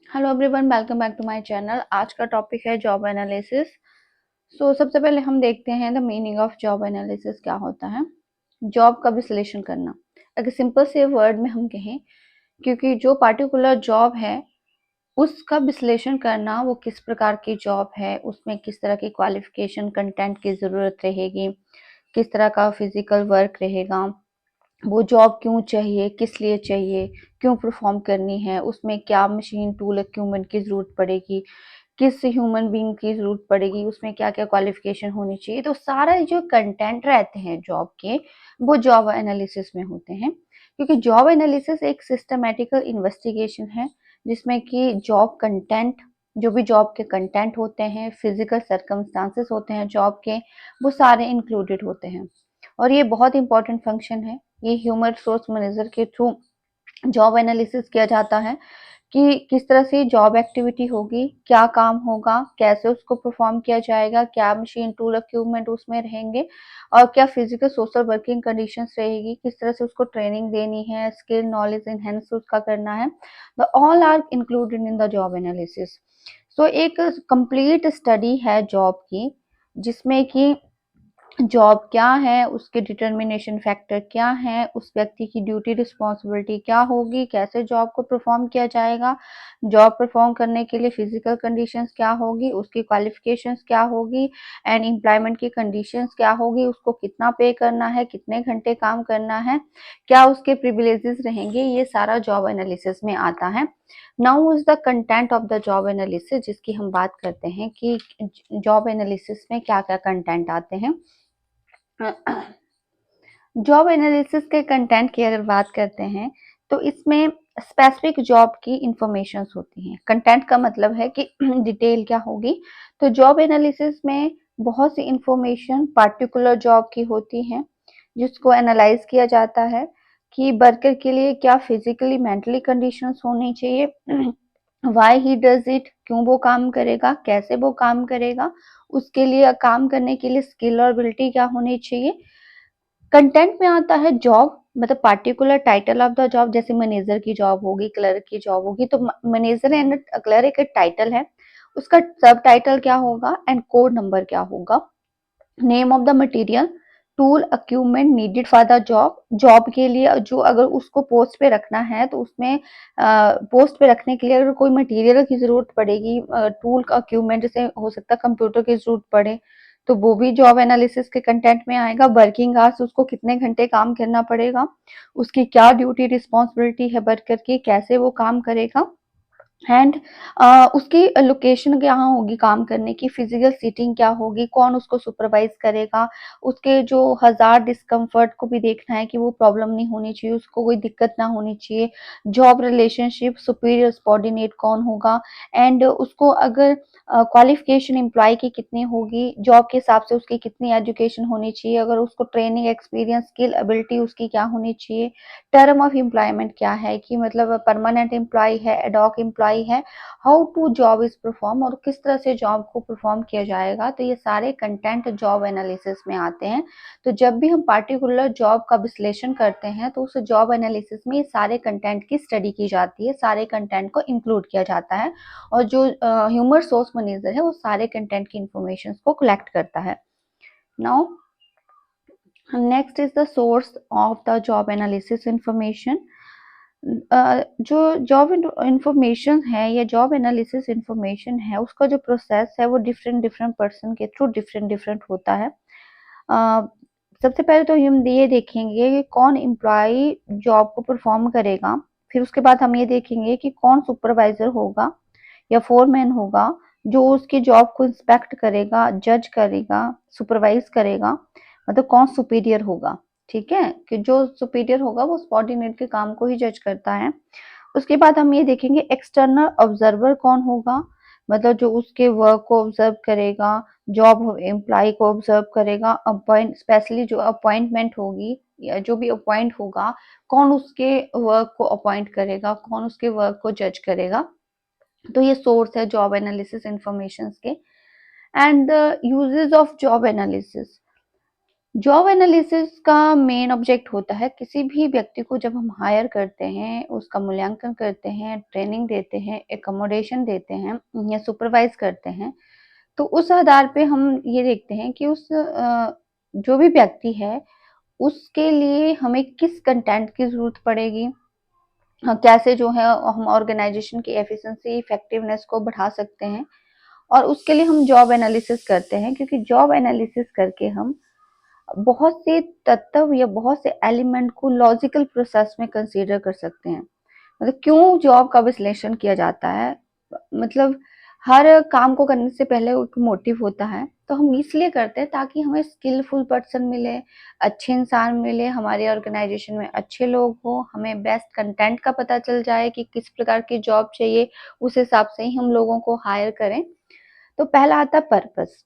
Hello everyone, welcome back to my channel. आज का topic है जॉब एनालिसिस। सबसे पहले हम देखते हैं the meaning of job analysis क्या होता है। जॉब का विश्लेषण करना, अगर सिंपल से वर्ड में हम कहें, क्योंकि जो पार्टिकुलर जॉब है उसका विश्लेषण करना, वो किस प्रकार की जॉब है, उसमें किस तरह की क्वालिफिकेशन कंटेंट की ज़रूरत रहेगी, किस तरह का फिजिकल वर्क रहेगा, वो जॉब क्यों चाहिए, किस लिए चाहिए, क्यों परफॉर्म करनी है, उसमें क्या मशीन टूल इक्विपमेंट की ज़रूरत पड़ेगी, किस ह्यूमन बीइंग की ज़रूरत पड़ेगी, उसमें क्या-क्या क्वालिफ़िकेशन होनी चाहिए। तो सारा जो कंटेंट रहते हैं जॉब के, वो जॉब एनालिसिस में होते हैं। क्योंकि जॉब एनालिसिस एक सिस्टमैटिकल इन्वेस्टिगेशन है, जिसमें कि जॉब कंटेंट, जो भी जॉब के कंटेंट होते हैं, फिज़िकल सर्कमस्टांसेस होते हैं जॉब के, वो सारे इंक्लूडेड होते हैं। और ये बहुत इंपॉर्टेंट फंक्शन है। ये ह्यूमन रिसोर्स मैनेजर के थ्रू जॉब एनालिसिस किया जाता है कि किस तरह से जॉब एक्टिविटी होगी, क्या काम होगा, कैसे उसको परफॉर्म किया जाएगा, क्या मशीन टूल इक्विपमेंट उसमें रहेंगे और क्या फिजिकल सोशल वर्किंग कंडीशंस रहेगी, किस तरह से उसको ट्रेनिंग देनी है, स्किल नॉलेज एनहेंस उसका करना है। The all are included in the job analysis. एक कंप्लीट स्टडी है जॉब की, जिसमें कि जॉब क्या है, उसके डिटर्मिनेशन फैक्टर क्या है, उस व्यक्ति की ड्यूटी रिस्पॉन्सिबिलिटी क्या होगी, कैसे जॉब को परफॉर्म किया जाएगा, जॉब परफॉर्म करने के लिए फिजिकल कंडीशंस क्या होगी, उसकी क्वालिफिकेशंस क्या होगी एंड एम्प्लॉयमेंट की कंडीशंस क्या होगी, उसको कितना पे करना है, कितने घंटे काम करना है, क्या उसके प्रिविलेजेस रहेंगे, ये सारा जॉब एनालिसिस में आता है। Now is the content of the job analysis, जिसकी हम बात करते हैं कि जॉब एनालिसिस में क्या क्या कंटेंट आते हैं। जॉब एनालिसिस के कंटेंट की अगर बात करते हैं, तो इसमें स्पेसिफिक जॉब की इंफॉर्मेशंस होती हैं। कंटेंट का मतलब है कि डिटेल क्या होगी। तो जॉब एनालिसिस में बहुत सी इंफॉर्मेशन पार्टिकुलर जॉब की होती हैं, जिसको एनालाइज किया जाता है कि वर्कर के लिए क्या फिजिकली मेंटली कंडीशंस होनी चाहिए, व्हाई ही डज इट, क्यों वो काम करेगा, कैसे वो काम करेगा, उसके लिए काम करने के लिए स्किल और एबिलिटी क्या होनी चाहिए। कंटेंट में आता है जॉब, मतलब particular title of the job, जैसे मैनेजर की जॉब होगी, क्लर्क की जॉब होगी, तो मैनेजर एंड क्लर्क एक टाइटल है, उसका सब टाइटल क्या होगा एंड कोड नंबर क्या होगा। Name of the material, tool equipment needed for the job, job के लिए जो अगर उसको पोस्ट पे रखना है तो उसमें पोस्ट पे रखने के लिए अगर कोई मटेरियल की जरूरत पड़ेगी, टूल का इक्विपमेंट, जैसे हो सकता है कंप्यूटर की जरूरत पड़े, तो वो भी जॉब एनालिसिस के कंटेंट में आएगा। वर्किंग आवर्स, उसको कितने घंटे काम करना पड़ेगा, उसकी क्या ड्यूटी रिस्पॉन्सिबिलिटी है वर्कर की, कैसे वो काम करेगा एंड उसकी लोकेशन कहाँ होगी काम करने की, फिजिकल सीटिंग क्या होगी, कौन उसको सुपरवाइज करेगा, उसके जो हजार डिस्कम्फर्ट को भी देखना है कि वो प्रॉब्लम नहीं होनी चाहिए, उसको कोई दिक्कत ना होनी चाहिए। जॉब रिलेशनशिप, सुपीरियर सबॉर्डिनेट कौन होगा एंड उसको अगर क्वालिफिकेशन एम्प्लॉय की कितनी होगी, जॉब के हिसाब से उसकी कितनी एजुकेशन होनी चाहिए, अगर उसको ट्रेनिंग एक्सपीरियंस स्किल एबिलिटी उसकी क्या होनी चाहिए, टर्म ऑफ एम्प्लॉयमेंट क्या है कि मतलब परमानेंट एम्प्लॉय है, एडॉक एम्प्लॉय है, how to job is perform, और किस तरह से जॉब को परफॉर्म किया जाएगा। तो ये सारे कंटेंट जॉब एनालिसिस में आते हैं। तो जब भी हम पार्टिकुलर जॉब का विश्लेषण करते हैं, तो उस जॉब एनालिसिस में ये सारे कंटेंट की स्टडी की जाती है, सारे कंटेंट को इंक्लूड किया जाता है और जो ह्यूमन रिसोर्स मैनेजर है वो सारे कंटेंट की इंफॉर्मेशन को कलेक्ट करता है। Now next is the source of the job analysis information. जो जॉब इंफॉर्मेशन है या जॉब एनालिसिस इंफॉर्मेशन है, उसका जो प्रोसेस है वो डिफरेंट डिफरेंट पर्सन के थ्रू डिफरेंट डिफरेंट होता है। अ, सबसे पहले तो हम ये देखेंगे कि कौन एम्प्लॉय जॉब को परफॉर्म करेगा, फिर उसके बाद हम ये देखेंगे कि कौन सुपरवाइजर होगा या फोरमैन होगा, जो उसकी जॉब को इंस्पेक्ट करेगा, जज करेगा, सुपरवाइज करेगा, मतलब कौन सुपीरियर होगा। ठीक है, कि जो सुपीरियर होगा वो सबॉर्डिनेट के काम को ही जज करता है। उसके बाद हम ये देखेंगे एक्सटर्नल ऑब्जर्वर कौन होगा, मतलब जो उसके वर्क को ऑब्जर्व करेगा, जॉब एम्प्लॉय को ऑब्जर्व करेगा, अपॉइंट स्पेशली जो अपॉइंटमेंट होगी या जो भी अपॉइंट होगा, कौन उसके वर्क को अपॉइंट करेगा, कौन उसके वर्क को जज करेगा। तो ये सोर्स है जॉब एनालिसिस इंफॉर्मेशन के। And the uses of job analysis, job analysis का मेन ऑब्जेक्ट होता है किसी भी व्यक्ति को जब हम हायर करते हैं, उसका मूल्यांकन करते हैं, ट्रेनिंग देते हैं, एकोमोडेशन देते हैं या सुपरवाइज करते हैं, तो उस आधार पे हम ये देखते हैं कि जो भी व्यक्ति है, उसके लिए हमें किस कंटेंट की ज़रूरत पड़ेगी। कैसे जो है हम ऑर्गेनाइजेशन की एफिशिएंसी, इफेक्टिवनेस को बढ़ा सकते हैं, और उसके लिए हम जॉब एनालिसिस करते हैं, क्योंकि जॉब एनालिसिस करके हम बहुत से तत्व या बहुत से एलिमेंट को लॉजिकल प्रोसेस में कंसीडर कर सकते हैं। मतलब क्यों जॉब का विश्लेषण किया जाता है, मतलब हर काम को करने से पहले एक मोटिव होता है, तो हम इसलिए करते हैं ताकि हमें स्किलफुल पर्सन मिले, अच्छे इंसान मिले, हमारे ऑर्गेनाइजेशन में अच्छे लोग हो, हमें बेस्ट कंटेंट का पता चल जाए कि किस प्रकार की जॉब चाहिए, उस हिसाब से ही हम लोगों को हायर करें। तो पहला आता है purpose,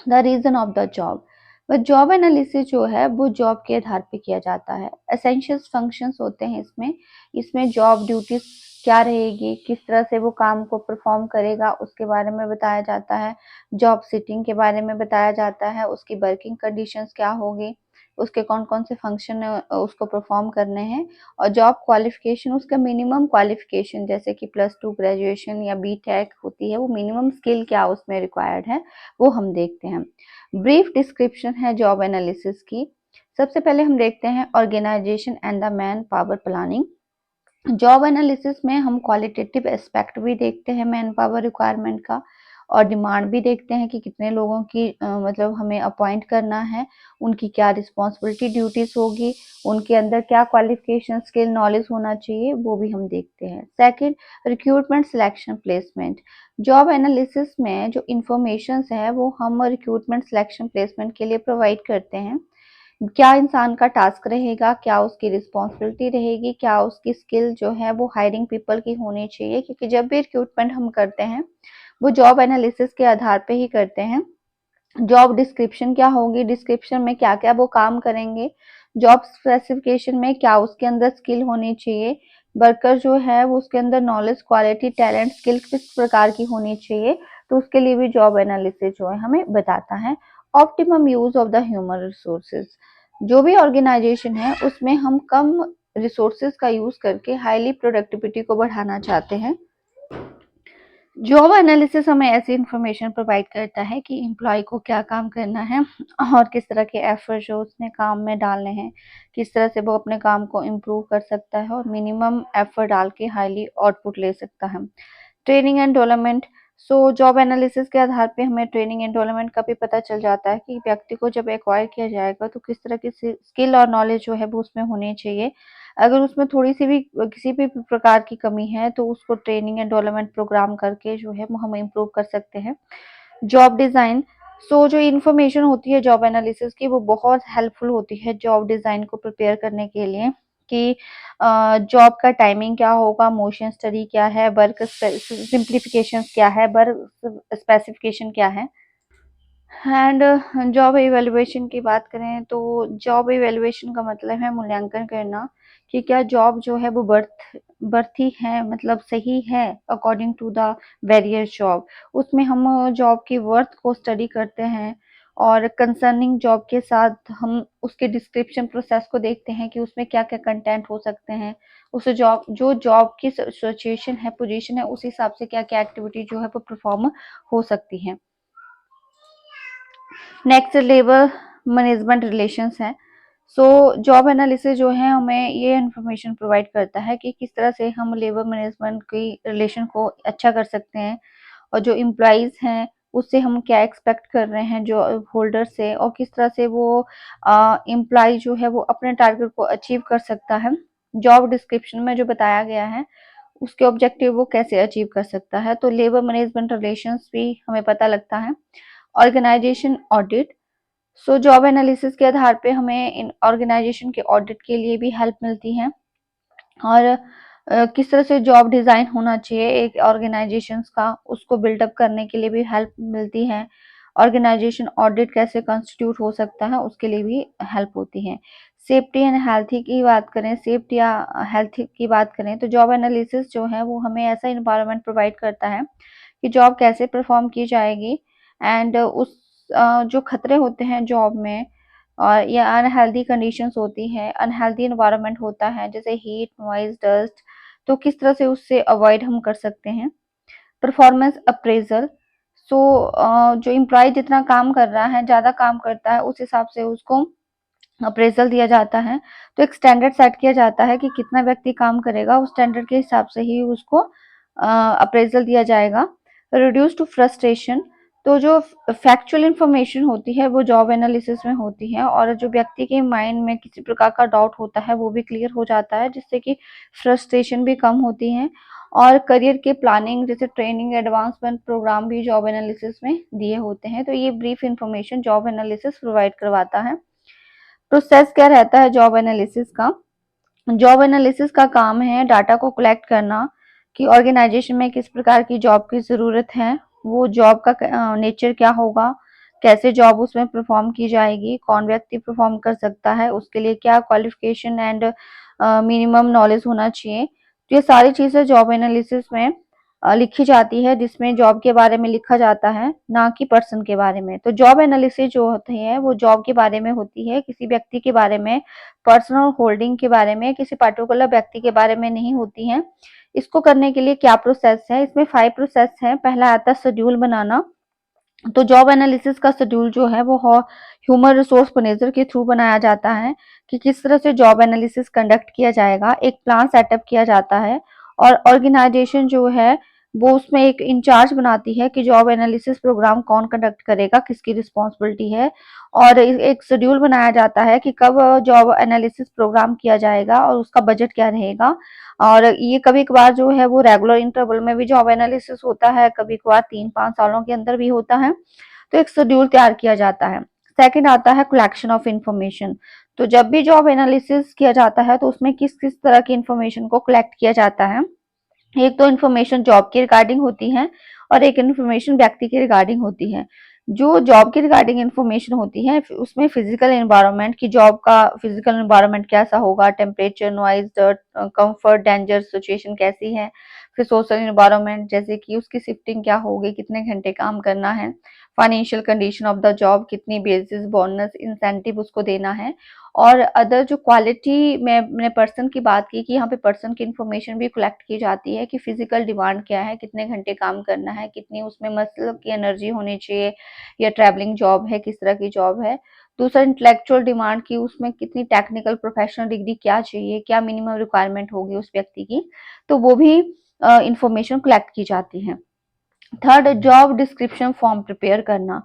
the reason of the job. वह जॉब एनालिसिस जो है वो जॉब के आधार पे किया जाता है। एसेंशियल्स फंक्शंस होते हैं इसमें। इसमें जॉब ड्यूटीज क्या रहेगी, किस तरह से वो काम को परफॉर्म करेगा, उसके बारे में बताया जाता है। जॉब सिटिंग के बारे में बताया जाता है, उसकी वर्किंग कंडीशंस क्या होगी, उसके कौन कौन से फंक्शन उसको परफॉर्म करने हैं, और जॉब क्वालिफिकेशन, उसका मिनिमम क्वालिफिकेशन जैसे कि +2 ग्रेजुएशन या बीटेक होती है, वो मिनिमम स्किल क्या उसमें रिक्वायर्ड है, वो हम देखते हैं। ब्रीफ डिस्क्रिप्शन है जॉब एनालिसिस की। सबसे पहले हम देखते हैं organisation and the man power planning. Job analysis में हम क्वालिटेटिव एस्पेक्ट भी देखते हैं मैन पावर रिक्वायरमेंट का, और डिमांड भी देखते हैं कि कितने लोगों की मतलब हमें अपॉइंट करना है, उनकी क्या रिस्पॉन्सिबिलिटी ड्यूटीज होगी, उनके अंदर क्या क्वालिफिकेशन स्किल नॉलेज होना चाहिए, वो भी हम देखते हैं। Second, recruitment selection placement. Job analysis में जो इंफॉर्मेशन है वो हम रिक्रूटमेंट सिलेक्शन प्लेसमेंट के लिए प्रोवाइड करते हैं। क्या इंसान का टास्क रहेगा, क्या उसकी रिस्पॉन्सिबिलिटी रहेगी, क्या उसकी स्किल जो है वो हायरिंग पीपल की होनी चाहिए, क्योंकि जब भी रिक्रूटमेंट हम करते हैं वो जॉब एनालिसिस के आधार पे ही करते हैं। जॉब डिस्क्रिप्शन क्या होगी, डिस्क्रिप्शन में क्या क्या वो काम करेंगे, जॉब स्पेसिफिकेशन में क्या उसके अंदर स्किल होनी चाहिए, वर्कर जो है वो उसके अंदर नॉलेज, क्वालिटी, टैलेंट, स्किल किस प्रकार की होनी चाहिए, तो उसके लिए भी जॉब एनालिसिस जो है हमें बताता है। Optimum use of the human resources. जो भी ऑर्गेनाइजेशन है उसमें हम कम रिसोर्सेज का यूज करके हाईली प्रोडक्टिविटी को बढ़ाना चाहते हैं। जॉब एनालिसिस हमें ऐसी इंफॉर्मेशन प्रोवाइड करता है कि एम्प्लॉय को क्या काम करना है और किस तरह के एफर्ट जो उसने काम में डालने हैं, किस तरह से वो अपने काम को इम्प्रूव कर सकता है और मिनिमम एफर्ट डाल के हाईली आउटपुट ले सकता है। Training and development. So job analysis के आधार पे हमें ट्रेनिंग एंड डेवलपमेंट का भी पता चल जाता है कि व्यक्ति को जब एक्वायर किया जाएगा तो किस तरह की स्किल और नॉलेज जो है वो उसमें होनी चाहिए। अगर उसमें थोड़ी सी भी किसी भी प्रकार की कमी है तो उसको ट्रेनिंग एंड डेवलपमेंट प्रोग्राम करके जो है वो हम इम्प्रूव कर सकते हैं। Job design. सो जो इन्फॉर्मेशन होती है जॉब एनालिसिस की वो बहुत हेल्पफुल होती है जॉब डिज़ाइन को प्रिपेयर करने के लिए, कि जॉब का टाइमिंग क्या होगा, मोशन स्टडी क्या है, वर्क सिंप्लीफिकेशन क्या है, वर्क स्पेसिफिकेशन क्या है। एंड जॉब इवैल्यूएशन की बात करें तो जॉब इवैल्यूएशन का मतलब है मूल्यांकन करना कि क्या जॉब जो है वो बर्थी है, मतलब सही है according to the various job. उसमें हम जॉब की वर्थ को स्टडी करते हैं, और कंसर्निंग जॉब के साथ हम उसके डिस्क्रिप्शन प्रोसेस को देखते हैं कि उसमें क्या क्या कंटेंट हो सकते हैं, उस जॉब की सिचुएशन है, पोजीशन है, उस हिसाब से क्या क्या एक्टिविटी जो है वो परफॉर्म हो सकती है। नेक्स्ट लेबर मैनेजमेंट रिलेशंस है। सो जॉब एनालिसिस जो है हमें ये इंफॉर्मेशन प्रोवाइड करता है कि किस तरह से हम लेबर मैनेजमेंट की रिलेशन को अच्छा कर सकते हैं, और जो एम्प्लॉइज हैं उससे हम क्या एक्सपेक्ट कर रहे हैं जो होल्डर से, और किस तरह से वो एम्प्लॉय जो है वो अपने टारगेट को अचीव कर सकता है। जॉब डिस्क्रिप्शन में जो बताया गया है उसके ऑब्जेक्टिव वो कैसे अचीव कर सकता है, तो लेबर मैनेजमेंट रिलेशंस भी हमें पता लगता है। Organisation audit. So job analysis के आधार पे हमें इन ऑर्गेनाइजेशन के ऑडिट के लिए भी हेल्प मिलती है, और किस तरह से जॉब डिज़ाइन होना चाहिए एक ऑर्गेनाइजेशंस का, उसको बिल्डअप करने के लिए भी हेल्प मिलती है। ऑर्गेनाइजेशन ऑडिट कैसे कंस्टिट्यूट हो सकता है उसके लिए भी हेल्प होती है। सेफ्टी एंड हेल्थी की बात करें, सेफ्टी या हेल्थ की बात करें तो जॉब एनालिसिस जो है वो हमें ऐसा इन्वायरमेंट प्रोवाइड करता है कि जॉब कैसे परफॉर्म की जाएगी, एंड जो खतरे होते हैं जॉब में, और या अनहेल्दी कंडीशंस होती हैं, अनहेल्दी एनवायरनमेंट होता है जैसे हीट, नॉइज़, डस्ट, तो किस तरह से उससे अवॉइड हम कर सकते हैं। परफॉर्मेंस अप्रेज़ल, सो जो एम्प्लॉयी जितना काम कर रहा है, ज़्यादा काम करता है, उस हिसाब से उसको अप्रेज़ल दिया जाता है। तो एक स्टैंडर्ड सेट किया जाता है कि कितना व्यक्ति काम करेगा, उस स्टैंडर्ड के हिसाब से ही उसको अप्रेज़ल दिया जाएगा। रिड्यूस टू फ्रस्ट्रेशन, तो जो फैक्चुअल इन्फॉर्मेशन होती है वो जॉब एनालिसिस में होती है और जो व्यक्ति के माइंड में किसी प्रकार का डाउट होता है वो भी क्लियर हो जाता है, जिससे कि फ्रस्ट्रेशन भी कम होती है। और करियर के प्लानिंग जैसे ट्रेनिंग, एडवांसमेंट प्रोग्राम भी जॉब एनालिसिस में दिए होते हैं। तो ये brief information job analysis provide करवाता है। प्रोसेस क्या रहता है जॉब एनालिसिस का? जॉब एनालिसिस का काम है डाटा को कलेक्ट करना कि ऑर्गेनाइजेशन में किस प्रकार की जॉब की ज़रूरत है, वो जॉब का नेचर क्या होगा, कैसे जॉब उसमें परफॉर्म की जाएगी, कौन व्यक्ति परफॉर्म कर सकता है, उसके लिए क्या क्वालिफिकेशन एंड मिनिमम नॉलेज होना चाहिए। तो ये सारी चीज़ें जॉब एनालिसिस में लिखी जाती है, जिसमें जॉब के बारे में लिखा जाता है, ना कि पर्सन के बारे में। तो जॉब एनालिसिस जो होती है वो जॉब के बारे में होती है, किसी व्यक्ति के बारे में, पर्सनल होल्डिंग के बारे में, किसी पर्टिकुलर व्यक्ति के बारे में नहीं होती हैं। इसको करने के लिए क्या प्रोसेस है? इसमें 5 प्रोसेस हैं। पहला आता है शेड्यूल बनाना। तो जॉब एनालिसिस का शेड्यूल जो है वो ह्यूमन रिसोर्स मैनेजर के थ्रू बनाया जाता है कि किस तरह से जॉब एनालिसिस कंडक्ट किया जाएगा। एक प्लान सेटअप किया जाता है और ऑर्गेनाइजेशन जो है वो उसमें एक इंचार्ज बनाती है कि जॉब एनालिसिस प्रोग्राम कौन कंडक्ट करेगा, किसकी रिस्पॉन्सिबिलिटी है। और एक शेड्यूल बनाया जाता है कि कब जॉब एनालिसिस प्रोग्राम किया जाएगा और उसका बजट क्या रहेगा। और ये कभी-कभार जो है वो रेगुलर इंटरवल में भी जॉब एनालिसिस होता है, कभी-कभार 3-5 सालों के अंदर भी होता है। तो एक शेड्यूल तैयार किया जाता है। सेकंड आता है कलेक्शन ऑफ इन्फॉर्मेशन। तो जब भी जॉब एनालिसिस किया जाता है तो उसमें किस-किस तरह की इन्फॉर्मेशन को कलेक्ट किया जाता है। एक तो इन्फॉर्मेशन जॉब के रिगार्डिंग होती है और एक इन्फॉर्मेशन व्यक्ति के रिगार्डिंग होती है। जो जॉब के रिगार्डिंग इन्फॉर्मेशन होती है उसमें फिजिकल एनवायरनमेंट की, जॉब का फिजिकल एनवायरनमेंट कैसा होगा, temperature, noise, dirt, comfort, danger situation कैसी है। फिर सोशल एनवायरनमेंट जैसे कि उसकी शिफ्टिंग क्या होगी, कितने घंटे काम करना है, financial condition of the job, कितनी बेसिस, बोनस, इंसेंटिव उसको देना है। और अदर जो क्वालिटी में मैंने पर्सन की बात की कि यहाँ पे पर्सन की इन्फॉर्मेशन भी कलेक्ट की जाती है कि फिजिकल डिमांड क्या है, कितने घंटे काम करना है, कितनी उसमें मसल की एनर्जी होनी चाहिए, या ट्रैवलिंग जॉब है, किस तरह की जॉब है। दूसरा इंटेलेक्चुअल डिमांड की, उसमें कितनी टेक्निकल प्रोफेशनल डिग्री क्या चाहिए, क्या मिनिमम रिक्वायरमेंट होगी उस व्यक्ति की, तो वो भी इंफॉर्मेशन कलेक्ट की जाती है। Third, job description form prepare करना।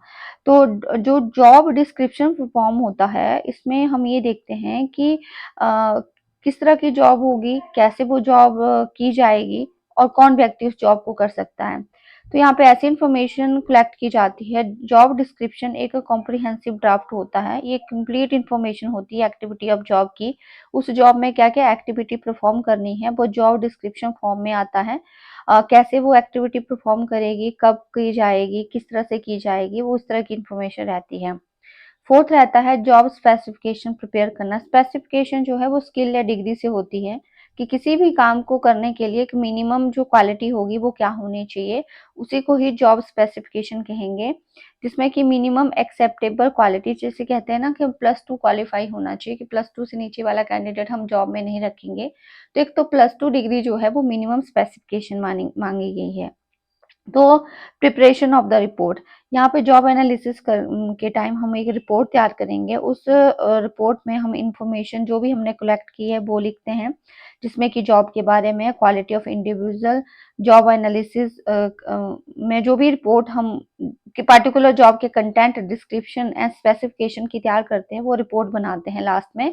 तो जो जॉब डिस्क्रिप्शन फॉर्म होता है इसमें हम ये देखते हैं कि किस तरह की जॉब होगी, कैसे वो जॉब की जाएगी और कौन व्यक्ति उस जॉब को कर सकता है। तो यहाँ पे ऐसी इंफॉर्मेशन कलेक्ट की जाती है। जॉब डिस्क्रिप्शन एक कॉम्प्रिहेंसिव ड्राफ्ट होता है, ये कंप्लीट इंफॉर्मेशन होती है एक्टिविटी ऑफ जॉब की। उस जॉब में क्या क्या एक्टिविटी परफॉर्म करनी है वो जॉब डिस्क्रिप्शन फॉर्म में आता है। कैसे वो एक्टिविटी परफॉर्म करेगी, कब की जाएगी, किस तरह से की जाएगी, वो उस तरह की इंफॉर्मेशन रहती है। फोर्थ रहता है जॉब स्पेसिफिकेशन प्रिपेयर करना। स्पेसिफिकेशन जो है वो स्किल या डिग्री से होती है कि किसी भी काम को करने के लिए एक मिनिमम जो क्वालिटी होगी वो क्या होनी चाहिए, उसी को ही जॉब स्पेसिफिकेशन कहेंगे। जिसमें कि मिनिमम एक्सेप्टेबल क्वालिटी, जैसे कहते हैं ना कि +2 क्वालिफाई होना चाहिए, कि +2 से नीचे वाला कैंडिडेट हम जॉब में नहीं रखेंगे। तो एक तो +2 डिग्री जो है वो मिनिमम स्पेसिफिकेशन मानी मांगी गई है। तो प्रिपरेशन ऑफ द रिपोर्ट, यहाँ पे जॉब एनालिसिस के टाइम हम एक रिपोर्ट तैयार करेंगे। उस रिपोर्ट में हम इंफॉर्मेशन जो भी हमने कलेक्ट की है वो लिखते हैं, जिसमें कि जॉब के बारे में, quality of individual, job analysis में जो भी रिपोर्ट हम कि पर्टिकुलर जॉब के कंटेंट, डिस्क्रिप्शन एंड स्पेसिफिकेशन की तैयार करते हैं वो रिपोर्ट बनाते हैं लास्ट में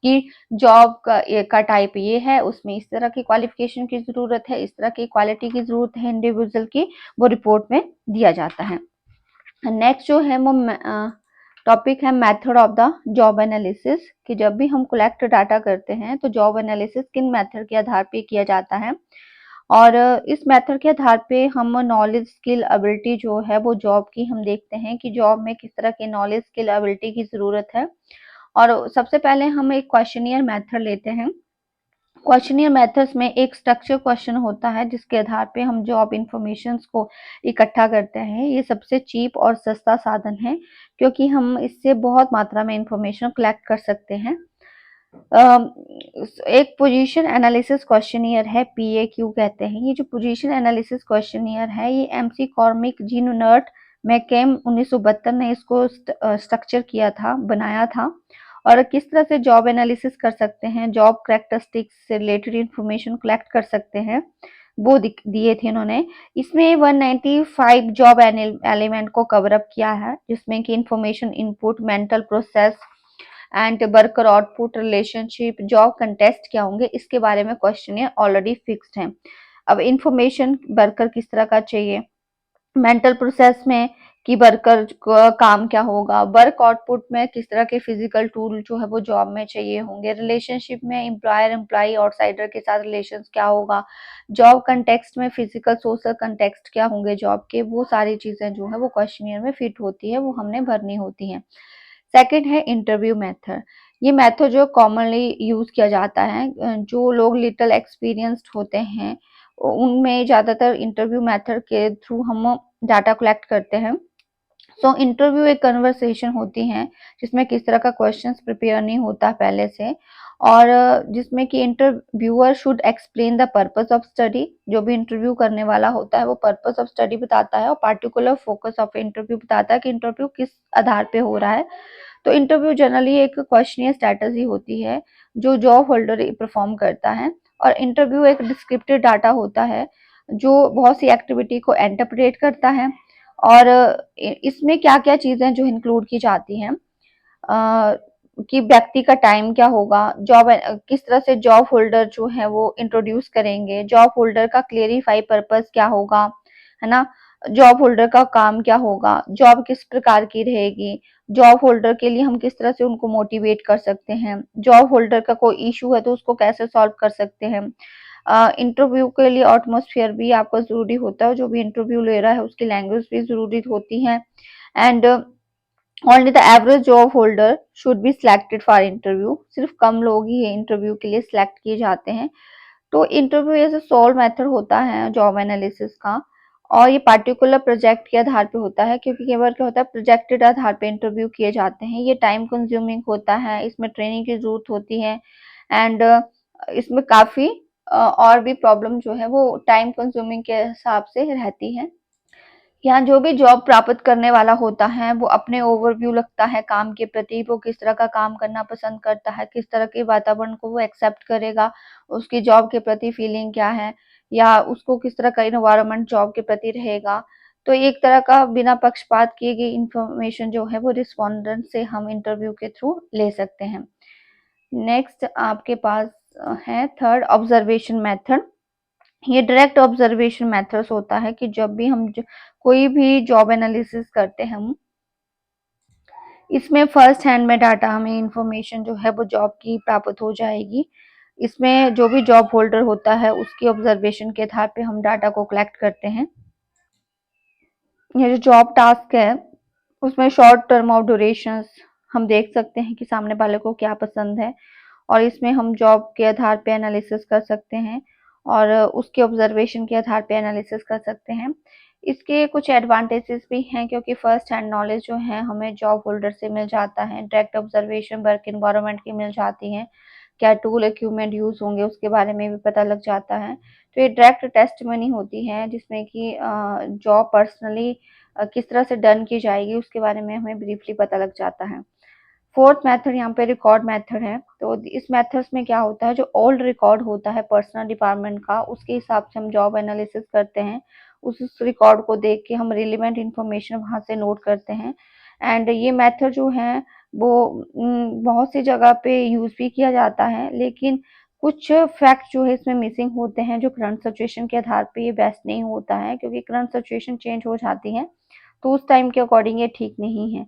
कि जॉब का टाइप ये है, उसमें इस तरह की क्वालिफिकेशन की ज़रूरत है, इस तरह की क्वालिटी की ज़रूरत है इंडिविजुअल की, वो रिपोर्ट में दिया जाता है। नेक्स्ट जो है वो टॉपिक है method of the job analysis, कि जब भी हम कलेक्ट डाटा करते हैं तो जॉब एनालिसिस किन मेथड के आधार पे किया जाता है। और इस मेथड के आधार पे हम नॉलेज, स्किल, एबिलिटी जो है वो जॉब की हम देखते हैं कि जॉब में किस तरह की नॉलेज, स्किल, एबिलिटी की ज़रूरत है। और सबसे पहले हम एक क्वेश्चनियर मेथड लेते हैं। क्वेश्चनियर मेथड्स में एक स्ट्रक्चर क्वेश्चन होता है जिसके आधार पे हम जॉब इन्फॉर्मेशंस को इकट्ठा करते हैं। ये सबसे चीप और सस्ता साधन है क्योंकि हम इससे बहुत मात्रा में इंफॉर्मेशन कलेक्ट कर सकते हैं। अम, एक पोजीशन एनालिसिस क्वेश्चनियर है, पीएक्यू कहते हैं। ये जो पोजीशन एनालिसिस क्वेश्चनियर है ये एमसी कॉर्मिक, जीन नर्ट, मैकेम 1972 ने इसको स्ट्रक्चर किया था, बनाया था। और किस तरह से जॉब एनालिसिस कर सकते हैं, जॉब कैरेक्टरिस्टिक्स से रिलेटेड इंफॉर्मेशन कलेक्ट कर सकते हैं, वो दिए थे इन्होंने। इसमें 195 जॉब एलिमेंट को कवर अप किया है जिसमें कि information input, mental process and worker output, relationship, job contest क्या होंगे, इसके बारे में क्वेश्चन ऑलरेडी फिक्स्ड है। अब इंफॉर्मेशन वर्कर किस तरह का चाहिए, मेंटल प्रोसेस में कि वर्कर का काम क्या होगा, वर्क आउटपुट में किस तरह के फिजिकल टूल जो है वो जॉब में चाहिए होंगे, रिलेशनशिप में एम्प्लॉयर एम्प्लॉई आउटसाइडर के साथ रिलेशंस क्या होगा, जॉब कंटेक्स्ट में फिजिकल सोशल कंटेक्स्ट क्या होंगे जॉब के, वो सारी चीजें जो है वो क्वेश्चनियर में फिट होती है, वो हमने भरनी होती हैं। सेकंड है इंटरव्यू मेथड। ये मेथड जो कॉमनली यूज किया जाता है, जो लोग लिटिल एक्सपीरियंस्ड होते हैं उनमें ज्यादातर इंटरव्यू मेथड के थ्रू हम डाटा कलेक्ट करते हैं। सो इंटरव्यू एक कन्वर्सेशन होती है जिसमें किस तरह का क्वेश्चंस प्रिपेयर नहीं होता पहले से, और जिसमें कि interviewer should explain the purpose of study. जो भी इंटरव्यू करने वाला होता है वो पर्पस ऑफ स्टडी बताता है और पार्टिकुलर फोकस ऑफ इंटरव्यू बताता है कि इंटरव्यू किस आधार पे हो रहा है। तो इंटरव्यू जनरली एक क्वेश्चनियर स्ट्रेटजी होती है जो जॉब होल्डर परफॉर्म करता है, और इंटरव्यू एक डिस्क्रिप्टिव डाटा होता है जो बहुत सी एक्टिविटी को इंटरप्रेट करता है। और इसमें क्या-क्या चीजें जो इंक्लूड की जाती हैं, कि व्यक्ति का टाइम क्या होगा, जॉब किस तरह से जॉब होल्डर जो है वो इंट्रोड्यूस करेंगे, जॉब होल्डर का क्लेरिफाई पर्पस क्या होगा, है ना, जॉब होल्डर का काम क्या होगा, जॉब किस प्रकार की रहेगी, जॉब होल्डर के लिए हम किस तरह से उनको मोटिवेट कर सकते हैं, जॉब होल्डर का कोई इशू है तो उसको कैसे सॉल्व कर सकते हैं। इंटरव्यू के लिए एटमॉस्फेयर भी आपका जरूरी होता है, जो भी इंटरव्यू ले रहा है उसकी लैंग्वेज भी जरूरी होती है। And only the average job holder should be selected for interview. सिर्फ कम लोग ही इंटरव्यू के लिए सिलेक्ट किए जाते हैं। तो interview as a sole method होता है जॉब एनालिसिस का, और ये पार्टिकुलर प्रोजेक्ट के आधार पे होता है क्योंकि कई बार क्या होता है प्रोजेक्टेड आधार पे इंटरव्यू किए जाते हैं। ये टाइम कंज्यूमिंग होता है, इसमें ट्रेनिंग की जरूरत होती है। एंड इसमें काफी और भी प्रॉब्लम जो है वो टाइम कंज्यूमिंग के हिसाब से रहती है। यहाँ जो भी जॉब प्राप्त करने वाला होता है वो अपने ओवरव्यू लगता है काम के प्रति, वो किस तरह का काम करना पसंद करता है, किस तरह के वातावरण को वो एक्सेप्ट करेगा, उसकी जॉब के प्रति फीलिंग क्या है, या उसको किस तरह का इन्वायरमेंट जॉब के प्रति रहेगा। तो एक तरह का बिना पक्षपात किए गई इंफॉर्मेशन जो है वो रिस्पोंडेंट से हम इंटरव्यू के थ्रू ले सकते हैं। नेक्स्ट आपके पास है थर्ड, ऑब्जर्वेशन मेथड। ये डायरेक्ट ऑब्जर्वेशन मेथड्स होता है कि जब भी हम कोई भी जॉब एनालिसिस करते हैं हम, इसमें फर्स्ट हैंड में डाटा हमें इंफॉर्मेशन जो है वो जॉब की प्राप्त हो जाएगी। इसमें जो भी जॉब होल्डर होता है उसकी ऑब्जर्वेशन के आधार पे हम डाटा को कलेक्ट करते हैं। ये जो जॉब टास्क है उसमें शॉर्ट टर्म और ड्यूरेशंस हम देख सकते हैं कि सामने वाले को क्या पसंद है, और इसमें हम जॉब के आधार पे एनालिसिस कर सकते हैं और उसके ऑब्जर्वेशन के आधार पे एनालिसिस कर सकते हैं। इसके कुछ एडवांटेजेस भी हैं क्योंकि फर्स्ट हैंड नॉलेज जो है हमें जॉब होल्डर से मिल जाता है, डायरेक्ट ऑब्जर्वेशन वर्क एनवायरनमेंट की मिल जाती है, क्या टूल इक्विपमेंट यूज होंगे उसके बारे में भी पता लग जाता है। तो ये डायरेक्ट टेस्टिमनी होती है जिसमें कि जॉब पर्सनली किस तरह से डन की जाएगी उसके बारे में हमें ब्रीफली पता लग जाता है। फोर्थ मेथड यहाँ पे रिकॉर्ड मेथड है। तो इस मेथड्स में क्या होता है, जो ओल्ड रिकॉर्ड होता है पर्सनल डिपार्टमेंट का उसके हिसाब से हम जॉब एनालिसिस करते हैं। उस रिकॉर्ड को देख के हम रिलेवेंट इंफॉर्मेशन वहां से नोट करते हैं। एंड ये मेथड जो है वो बहुत सी जगह पे यूज भी किया जाता है, लेकिन कुछ फैक्ट जो है इसमें मिसिंग होते हैं जो करंट सिचुएशन के आधार पे ये बेस्ट नहीं होता है क्योंकि करंट सिचुएशन चेंज हो जाती है, तो उस टाइम के अकॉर्डिंग ये ठीक नहीं है।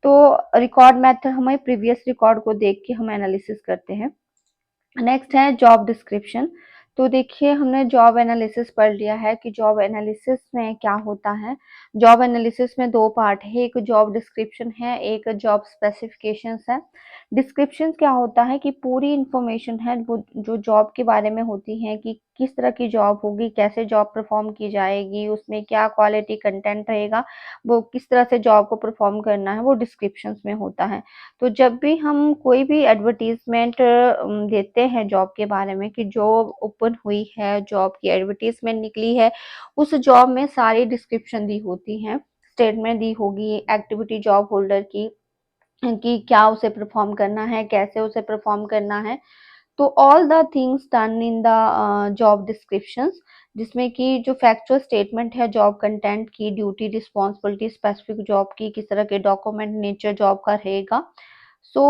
तो रिकॉर्ड मेथड हमें प्रीवियस रिकॉर्ड को देख के हम एनालिसिस करते हैं। नेक्स्ट है जॉब डिस्क्रिप्शन। तो देखिए हमने जॉब एनालिसिस पढ़ लिया है कि जॉब एनालिसिस में क्या होता है। जॉब एनालिसिस में 2 पार्ट है, एक जॉब डिस्क्रिप्शन है, एक जॉब स्पेसिफिकेशंस है। डिस्क्रिप्शन क्या होता है कि पूरी इन्फॉर्मेशन है वो जो जॉब के बारे में होती है कि किस तरह की जॉब होगी, कैसे जॉब परफॉर्म की जाएगी, उसमें क्या क्वालिटी कंटेंट रहेगा, वो किस तरह से जॉब को परफॉर्म करना है, वो डिस्क्रिप्शंस में होता है। तो जब भी हम कोई भी एडवर्टाइजमेंट देते हैं जॉब के बारे में कि जॉब ओपन हुई है, जॉब की एडवर्टाइजमेंट निकली है, उस जॉब में सारी डिस्क्रिप्शन दी होती हैं, स्टेटमेंट दी होगी एक्टिविटी जॉब होल्डर की कि क्या उसे परफॉर्म करना है, कैसे उसे परफॉर्म करना है। तो all the things done in the job descriptions, जिसमें कि जो फैक्चुअल स्टेटमेंट है जॉब कंटेंट की, ड्यूटी रिस्पॉन्सिबिलिटी स्पेसिफिक जॉब की, किस तरह के डॉक्यूमेंट नेचर जॉब का रहेगा। सो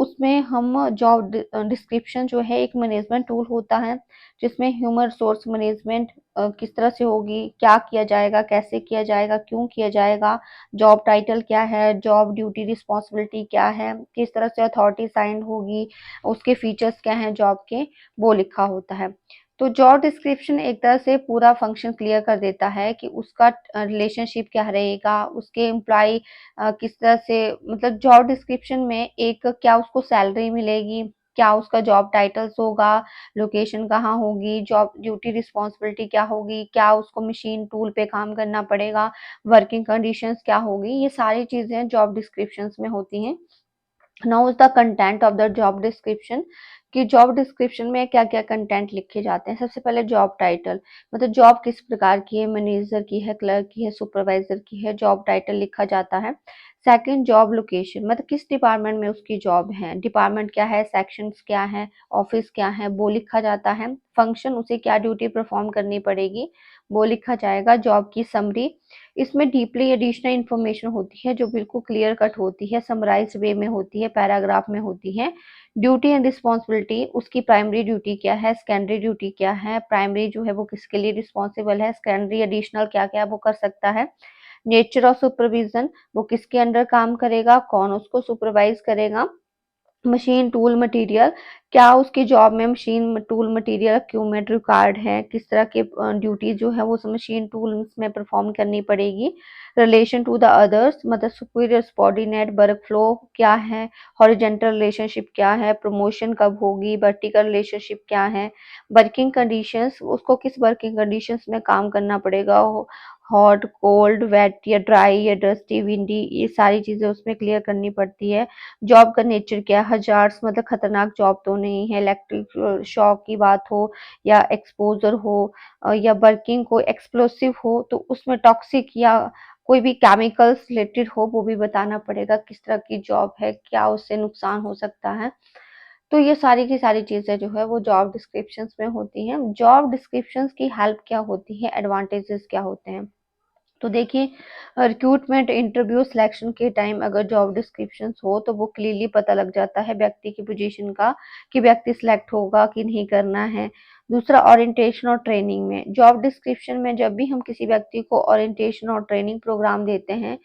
उसमें हम जॉब डिस्क्रिप्शन जो है एक मैनेजमेंट टूल होता है, जिसमें ह्यूमन रिसोर्स मैनेजमेंट किस तरह से होगी, क्या किया जाएगा, कैसे किया जाएगा, क्यों किया जाएगा, जॉब टाइटल क्या है, जॉब ड्यूटी रिस्पॉन्सिबिलिटी क्या है, किस तरह से अथॉरिटी साइन होगी, उसके फीचर्स क्या हैं जॉब के, वो लिखा होता है। तो जॉब डिस्क्रिप्शन एक तरह से पूरा फंक्शन क्लियर कर देता है कि उसका रिलेशनशिप क्या रहेगा, उसके एम्प्लॉय किस तरह से, मतलब जॉब डिस्क्रिप्शन में एक क्या उसको सैलरी मिलेगी, क्या उसका जॉब टाइटल्स होगा, लोकेशन कहाँ होगी, जॉब ड्यूटी रिस्पॉन्सिबिलिटी क्या होगी, क्या उसको मशीन टूल पे काम करना पड़ेगा, वर्किंग कंडीशंस क्या होगी, ये सारी चीज़ें जॉब डिस्क्रिप्शंस में होती हैं। Now is the content of the job description, कि जॉब डिस्क्रिप्शन में क्या क्या कंटेंट लिखे जाते हैं। सबसे पहले जॉब टाइटल, मतलब जॉब किस प्रकार की है, मैनेजर की है, क्लर्क की है, सुपरवाइजर की है, जॉब टाइटल लिखा जाता है। सेकंड जॉब लोकेशन, मतलब किस डिपार्टमेंट में उसकी जॉब है, डिपार्टमेंट क्या है, सेक्शंस क्या है, ऑफिस क्या है, वो लिखा जाता है। फंक्शन, उसे क्या ड्यूटी परफॉर्म करनी पड़ेगी, वो लिखा जाएगा। जॉब की समरी, इसमें डीपली एडिशनल इन्फॉर्मेशन होती है जो बिल्कुल क्लियर कट होती है, समराइज वे में होती है, पैराग्राफ में होती है। ड्यूटी एंड रिस्पॉन्सिबिलिटी, उसकी प्राइमरी ड्यूटी क्या है, सेकेंडरी ड्यूटी क्या है, प्राइमरी जो है वो किसके लिए रिस्पॉन्सिबल है, सेकेंडरी एडिशनल क्या क्या वो कर सकता है। नेचर ऑफ सुपरविजन, वो किसके अंडर काम करेगा, कौन उसको सुपरवाइज करेगा। मशीन टूल मटेरियल, क्या उसकी जॉब में machine tool material equipment required है, किस तरह के ड्यूटी जो है वो उस मशीन टूल्स में परफॉर्म करनी पड़ेगी। रिलेशन टू द अदर्स, मतलब सुपीरियर सबॉर्डिनेट वर्क फ्लो क्या है, हॉरिजेंटल रिलेशनशिप क्या है, प्रमोशन कब होगी, वर्टिकल रिलेशनशिप क्या है। वर्किंग कंडीशंस, उसको किस वर्किंग कंडीशंस में काम करना पड़ेगा, हॉट, कोल्ड, वेट या ड्राई या डस्टी, विंडी, ये सारी चीजें उसमें क्लियर करनी पड़ती है। जॉब का नेचर क्या है, हजार्ड्स मतलब खतरनाक जॉब तो नहीं है, इलेक्ट्रिक शॉक की बात हो या एक्सपोजर हो, या वर्किंग को एक्सप्लोसिव हो, तो उसमें टॉक्सिक या कोई भी केमिकल्स रिलेटेड हो वो भी बताना पड़ेगा, किस तरह की जॉब है, क्या उससे नुकसान हो सकता है। तो ये सारी की सारी चीजें जो है वो जॉब डिस्क्रिप्शंस में होती हैं। जॉब डिस्क्रिप्शंस की हेल्प क्या होती है, एडवांटेजेस क्या होते हैं। तो देखिए, रिक्रूटमेंट इंटरव्यू सिलेक्शन के टाइम अगर जॉब डिस्क्रिप्शन हो तो वो क्लियरली पता लग जाता है व्यक्ति की पोजीशन का, कि व्यक्ति सिलेक्ट होगा कि नहीं करना है। दूसरा, ओरिएंटेशन और ट्रेनिंग में, जॉब डिस्क्रिप्शन में जब भी हम किसी व्यक्ति को ओरिएंटेशन और ट्रेनिंग प्रोग्राम देते हैं,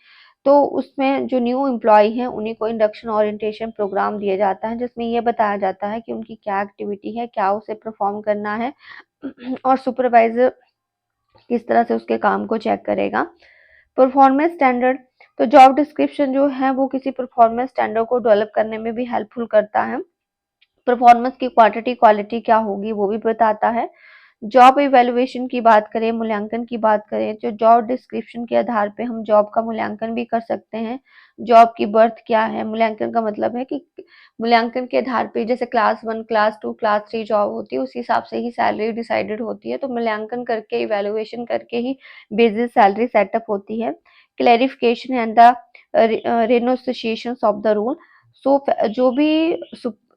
तो उसमें जो न्यू एम्प्लॉय हैं उन्हीं को इंडक्शन ओरिएंटेशन प्रोग्राम दिया जाता है, जिसमें ये बताया जाता है कि उनकी क्या एक्टिविटी है, क्या उसे परफॉर्म करना है और सुपरवाइजर किस तरह से उसके काम को चेक करेगा। परफॉर्मेंस स्टैंडर्ड, तो जॉब डिस्क्रिप्शन जो है वो किसी परफॉर्मेंस स्टैंडर्ड को डेवलप करने में भी हेल्पफुल करता है। परफॉर्मेंस की क्वांटिटी क्वालिटी क्या होगी वो भी बताता है। जॉब इवैल्यूएशन की बात करें, मूल्यांकन की बात करें, तो जॉब डिस्क्रिप्शन के आधार पे हम जॉब का मूल्यांकन भी कर सकते हैं। जॉब की बर्थ क्या है, मूल्यांकन का मतलब है कि मूल्यांकन के आधार पे जैसे क्लास 1, क्लास 2, क्लास 3 जॉब होती है, उस हिसाब से ही सैलरी डिसाइडेड होती है। तो मूल्यांकन करके, इवैल्यूएशन करके ही बेसिस सैलरी सेटअप होती है। Clarification and the renunciations of the rule, so जो भी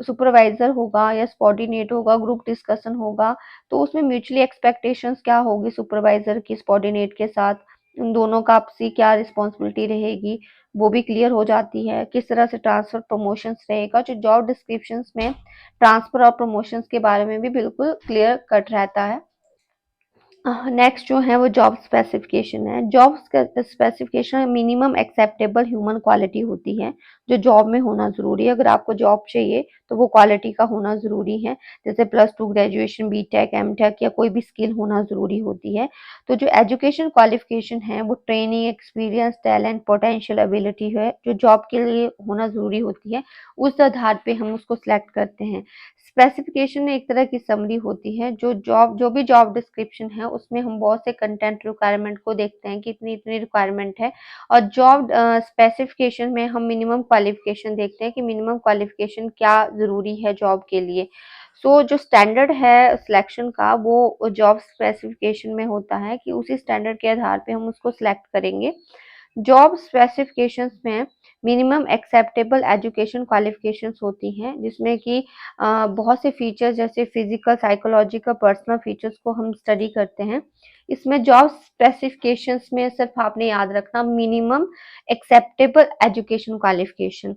सुपरवाइजर होगा या सबॉर्डिनेट होगा, ग्रुप डिस्कशन होगा, तो उसमें म्यूचुअली एक्सपेक्टेशंस क्या होगी सुपरवाइजर की सबॉर्डिनेट के साथ, उन दोनों का आपसी क्या रिस्पॉन्सिबिलिटी रहेगी, वो भी क्लियर हो जाती है। किस तरह से ट्रांसफर प्रमोशंस रहेगा, जो जॉब डिस्क्रिप्शंस में ट्रांसफर और प्रमोशंस के बारे में भी बिल्कुल क्लियर कट रहता है। नेक्स्ट जो है वो जॉब स्पेसिफिकेशन है। Job specification minimum acceptable human quality होती है जो जॉब में होना ज़रूरी है। अगर आपको जॉब चाहिए तो वो क्वालिटी का होना ज़रूरी है, जैसे +2 ग्रेजुएशन, बीटेक, एमटेक या कोई भी स्किल होना ज़रूरी होती है। तो जो एजुकेशन क्वालिफिकेशन है वो training, experience, talent, potential, ability है जो जॉब के लिए होना ज़रूरी होती है, उस आधार पे हम उसको सिलेक्ट करते हैं। स्पेसिफिकेशन में एक तरह की समरी होती है, जो भी जॉब डिस्क्रिप्शन है उसमें हम बहुत से कंटेंट रिक्वायरमेंट को देखते हैं कि इतनी इतनी रिक्वायरमेंट है, और जॉब स्पेसिफिकेशन में हम मिनिमम क्वालिफिकेशन देखते हैं कि मिनिमम क्वालिफिकेशन क्या ज़रूरी है जॉब के लिए। सो जो स्टैंडर्ड है सिलेक्शन का वो जॉब स्पेसिफिकेशन में होता है कि उसी स्टैंडर्ड के आधार पे हम उसको सिलेक्ट करेंगे। जॉब स्पेसिफिकेशंस में मिनिमम एक्सेप्टेबल एजुकेशन क्वालिफिकेशंस होती हैं, जिसमें कि बहुत से फीचर्स जैसे फिजिकल, साइकोलॉजिकल, पर्सनल फीचर्स को हम स्टडी करते हैं। इसमें जॉब स्पेसिफिकेशंस में सिर्फ आपने याद रखना मिनिमम एक्सेप्टेबल एजुकेशन क्वालिफिकेशन।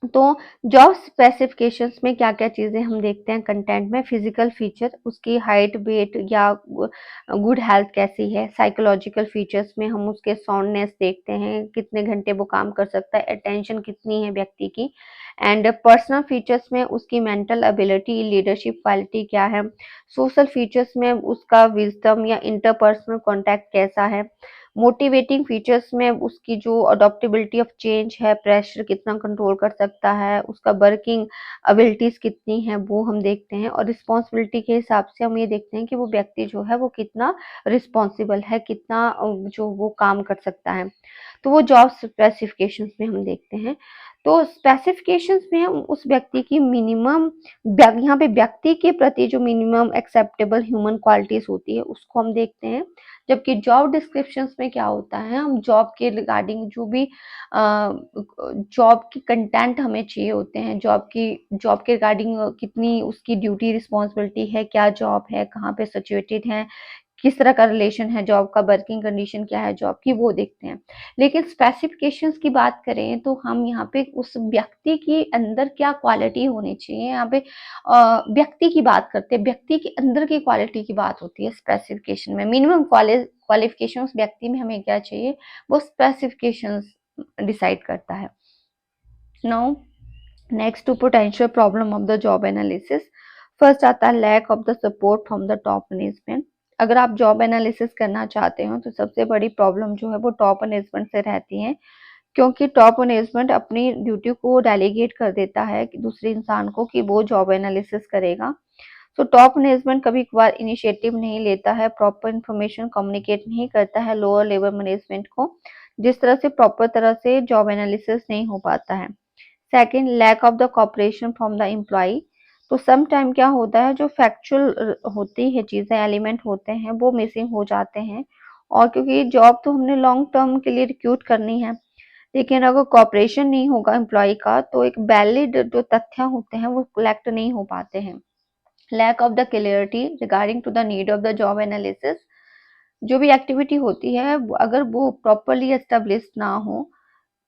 तो जॉब स्पेसिफिकेशंस में क्या-क्या चीज़ें हम देखते हैं कंटेंट में, फिजिकल फीचर, उसकी हाइट, वेट या गुड हेल्थ कैसी है। साइकोलॉजिकल फीचर्स में हम उसके साउंडनेस देखते हैं, कितने घंटे वो काम कर सकता है, अटेंशन कितनी है व्यक्ति की। एंड पर्सनल फीचर्स में उसकी मेंटल एबिलिटी, लीडरशिप क्वालिटी क्या है। सोशल फीचर्स में उसका विज़डम या इंटरपर्सनल कॉन्टैक्ट कैसा है। मोटिवेटिंग फीचर्स में उसकी जो अडॉप्टेबिलिटी ऑफ चेंज है, प्रेशर कितना कंट्रोल कर सकता है, उसका वर्किंग एबिलिटीज़ कितनी हैं, वो हम देखते हैं। और रिस्पॉन्सिबिलिटी के हिसाब से हम ये देखते हैं कि वो व्यक्ति जो है वो कितना रिस्पॉन्सिबल है, कितना जो वो काम कर सकता है। तो वो जॉब स्पेसिफिकेशंस में हम देखते हैं। तो स्पेसिफिकेशंस में हम उस व्यक्ति की मिनिमम यहाँ पे व्यक्ति के प्रति जो मिनिमम एक्सेप्टेबल ह्यूमन क्वालिटीज़ होती है, उसको हम देखते हैं। जबकि जॉब डिस्क्रिप्शंस में क्या होता है, हम जॉब के रिगार्डिंग जो भी जॉब की कंटेंट हमें चाहिए होते हैं, जॉब के रिगार्डिंग कितनी उसकी ड्यूटी रिस्पॉन्सिबिलिटी है, क्या जॉब है, कहाँ पे सिचुएटेड है, किस तरह का रिलेशन है जॉब का, वर्किंग कंडीशन क्या है जॉब की, वो देखते हैं। लेकिन स्पेसिफिकेशंस की बात करें तो हम यहाँ पे उस व्यक्ति के अंदर क्या क्वालिटी होनी चाहिए, यहाँ पे व्यक्ति की बात करते हैं, व्यक्ति के अंदर की क्वालिटी की बात होती है स्पेसिफिकेशन में। मिनिमम क्वालिफिकेशन उस व्यक्ति में हमें क्या चाहिए, वो स्पेसिफिकेशंस डिसाइड करता है। Now next to potential problem of the job analysis. First आता है lack of the support from the top management. अगर आप जॉब एनालिसिस करना चाहते हो तो सबसे बड़ी प्रॉब्लम जो है वो टॉप मैनेजमेंट से रहती है, क्योंकि टॉप मैनेजमेंट अपनी ड्यूटी को डेलीगेट कर देता है कि दूसरे इंसान को कि वो जॉब एनालिसिस करेगा। तो टॉप मैनेजमेंट कभी कभार इनिशिएटिव नहीं लेता है, प्रॉपर इंफॉर्मेशन कम्युनिकेट नहीं करता है लोअर लेवल मैनेजमेंट को, जिस तरह से प्रॉपर तरह से जॉब एनालिसिस नहीं हो पाता है। Second, lack of the cooperation from the employ. तो सम टाइम क्या होता है, जो फैक्चुअल होती है चीज़ें, एलिमेंट होते हैं वो मिसिंग हो जाते हैं। और क्योंकि जॉब तो हमने लॉन्ग टर्म के लिए रिक्रूट करनी है, लेकिन अगर कॉपरेशन नहीं होगा एम्प्लॉय का तो एक वैलिड जो तथ्य होते हैं वो कलेक्ट नहीं हो पाते हैं। Lack of the clarity regarding to the need of the job analysis. जो भी एक्टिविटी होती है अगर वो प्रॉपरली एस्टेब्लिश ना हो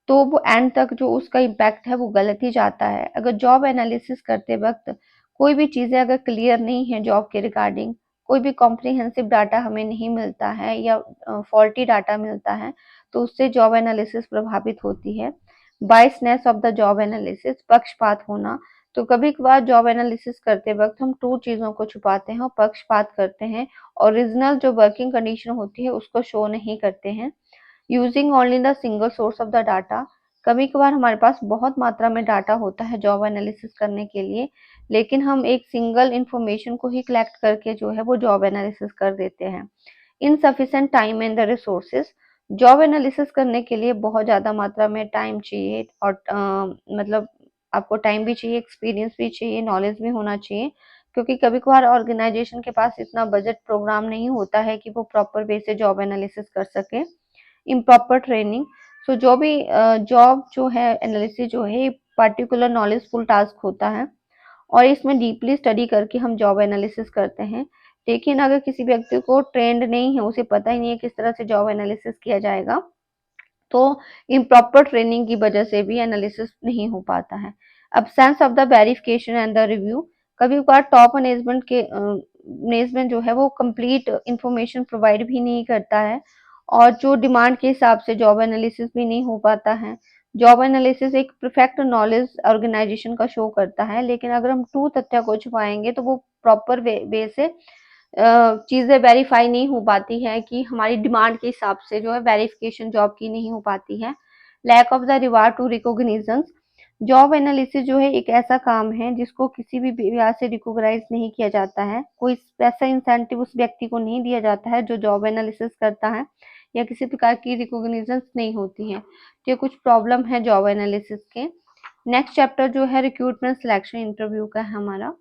तो वो एंड तक जो उसका इम्पैक्ट है वो गलत ही जाता है। अगर जॉब एनालिसिस करते वक्त कोई भी चीज़ें अगर क्लियर नहीं है जॉब के रिगार्डिंग, कोई भी कॉम्प्रिहेंसिव डाटा हमें नहीं मिलता है या फॉल्टी डाटा मिलता है, तो उससे जॉब एनालिसिस प्रभावित होती है। Biasness of the job analysis, पक्षपात होना। तो कभी कभार जॉब एनालिसिस करते वक्त हम ट्रू चीज़ों को छुपाते हैं और पक्षपात करते हैं, ओरिजिनल जो वर्किंग कंडीशन होती है उसको शो नहीं करते हैं। Using only the single source of the data. कभी कभार हमारे पास बहुत मात्रा में डाटा होता है जॉब एनालिसिस करने के लिए, लेकिन हम एक सिंगल इंफॉर्मेशन को ही कलेक्ट करके जो है वो जॉब एनालिसिस कर देते हैं। Insufficient time and the resources. Job analysis करने के लिए बहुत ज़्यादा मात्रा में टाइम चाहिए और मतलब आपको टाइम भी चाहिए, एक्सपीरियंस भी चाहिए, नॉलेज भी होना चाहिए, क्योंकि कभी कभार ऑर्गेनाइजेशन के पास इतना बजट प्रोग्राम नहीं होता है कि वो प्रॉपर वे से जॉब एनालिसिस कर सके। Improper training. सो जो भी जॉब जो है एनालिसिस जो है पर्टिकुलर नॉलेजफुल टास्क होता है और इसमें डीपली स्टडी करके हम जॉब एनालिसिस करते हैं। लेकिन अगर किसी व्यक्ति को ट्रेंड नहीं है, उसे पता ही नहीं है किस तरह से जॉब एनालिसिस किया जाएगा, तो इम्प्रॉपर ट्रेनिंग की वजह से भी एनालिसिस नहीं हो पाता है। Absence of the verification and the review. कभी कभार टॉप मैनेजमेंट के मैनेजमेंट जो है वो कंप्लीट इंफॉर्मेशन प्रोवाइड भी नहीं करता है और जो डिमांड के हिसाब से जॉब एनालिसिस भी नहीं हो पाता है। जॉब एनालिसिस एक परफेक्ट नॉलेज ऑर्गेनाइजेशन का शो करता है, लेकिन अगर हम ट्रू तथ्य को छुपाएंगे तो वो प्रॉपर वे से चीज़ें वेरीफाई नहीं हो पाती है कि हमारी डिमांड के हिसाब से जो है वेरिफिकेशन जॉब की नहीं हो पाती है। Lack of the reward to recognisance, job analysis जो है एक ऐसा काम है जिसको किसी भी ब्याज से रिकॉग्नाइज नहीं किया जाता है। कोई पैसा इंसेंटिव उस व्यक्ति को नहीं दिया जाता है जो जॉब एनालिसिस करता है, या किसी प्रकार की रिकॉग्निजेंस नहीं होती है। तो ये कुछ प्रॉब्लम है जॉब एनालिसिस के। नेक्स्ट चैप्टर जो है रिक्रूटमेंट सिलेक्शन इंटरव्यू का है हमारा।